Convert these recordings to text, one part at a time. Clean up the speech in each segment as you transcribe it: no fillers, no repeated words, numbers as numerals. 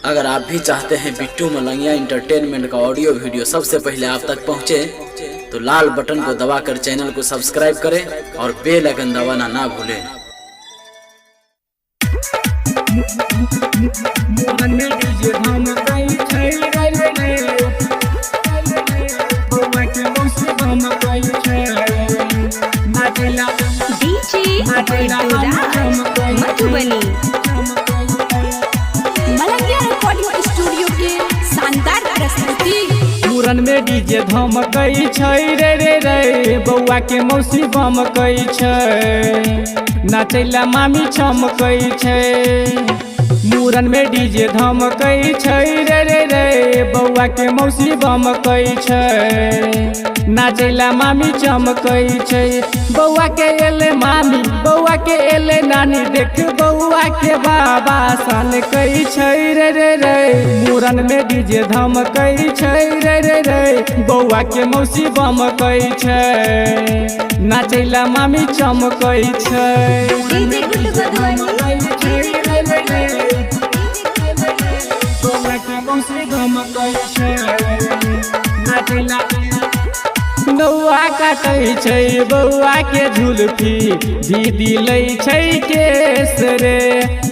अगर आप भी चाहते हैं बिट्टू मलंगिया इंटरटेनमेंट का ऑडियो वीडियो सबसे पहले आप तक पहुंचे, तो लाल बटन को दबाकर चैनल को सब्सक्राइब करें और बेल आइकन दबाना ना भूलें। मधुबनी मलंगिया रिकॉर्डिंग स्टूडियो के शानदार प्रस्तुति। पूरन में डीजे धमकई छै रे रे रे, बउआ के मौसी बमकई छै, नाचैला मामी चमकई छै। मूरन में डीजे धमकई छै रे रे रे, बउआ के मौसी बमकई छै, नाचैला मामी चमकई छै। बउआ के एले मामी, बउआ के एले नानी, देख बउआ के बाबा सन कई छै रे रे रे। मूरन में डीजे धमकई छै रे रे रे, बउआ के मौसी बमकई छै, नाचैला मामी चमकई छै। नौआ काटै छै बउआ के झुलफी, दीदी लै छै केस रे,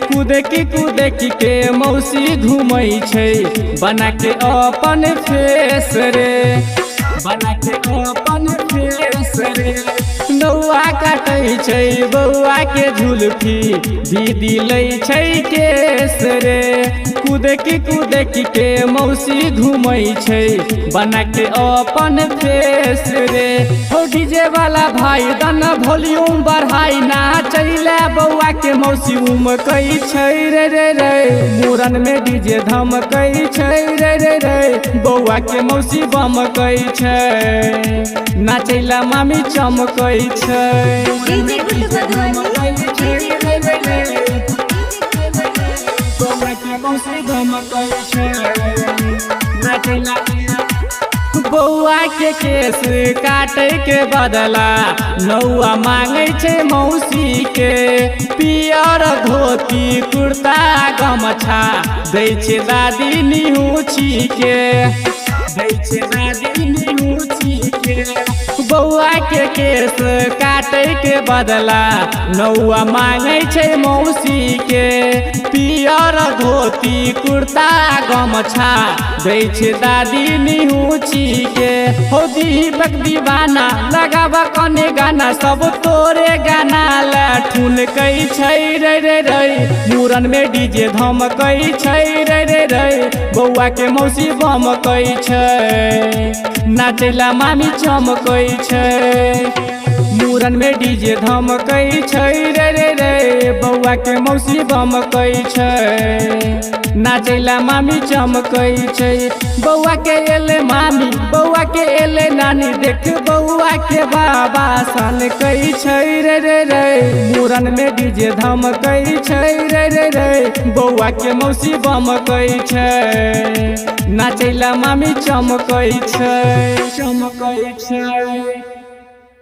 कूदकी के मौसी घूमै छै, बना के अपन फेस रे, बना के अपन फेस रे। नौआ काटै छै बउआ के झुलफी, दीदी लै छै केस रे, कूदकी के मौसी घूमै छै, बना के अपन फेस रे। हो डीजे वाला भाई दन वॉल्यूम बढ़ाई, नाचैला बउआ के मौसी उमकई छै रे रे रे। मूरन में डीजे धमकई छै रे रे रे, बउआ के मौसी बमकई छै, नाचैला मामी चमकई छै। बउआ के केस काटे के बदला नौआ मांगे छै मौसी के, पियर धोती कुर्ता गमछा दै छै दादी निहुची के, दै छै दादी निहुची के। बउआ के केस काटे के बदला नौआ मांगे छै मौसी के, पियर धोती कुर्ता गमछा दै छै दादी निहुची के। हो दीपक दीवाना लगाब कने गाना, सब तोरे गाना ला ठुनकई छै रे रे रे। मूरन में डीजे धमकई छै रे रे रे, बउआ के मौसी बमकई छै, नाचैला मामी चमकई छै। मूरन में डीजे धमकई छै रे रे रे, बउआ के मौसी बमकई छै, नाचैला मामी चमकई छै। बउआ के एले मामी, बउआ के एले नानी, देख बउआ के बाबा सन कई छै रे रे रे। मूरन में डीजे धमकई छै रे रे रे, बउआ के मौसी बमकई छै, नाचैला मामी चमकई छै, चमकई छै।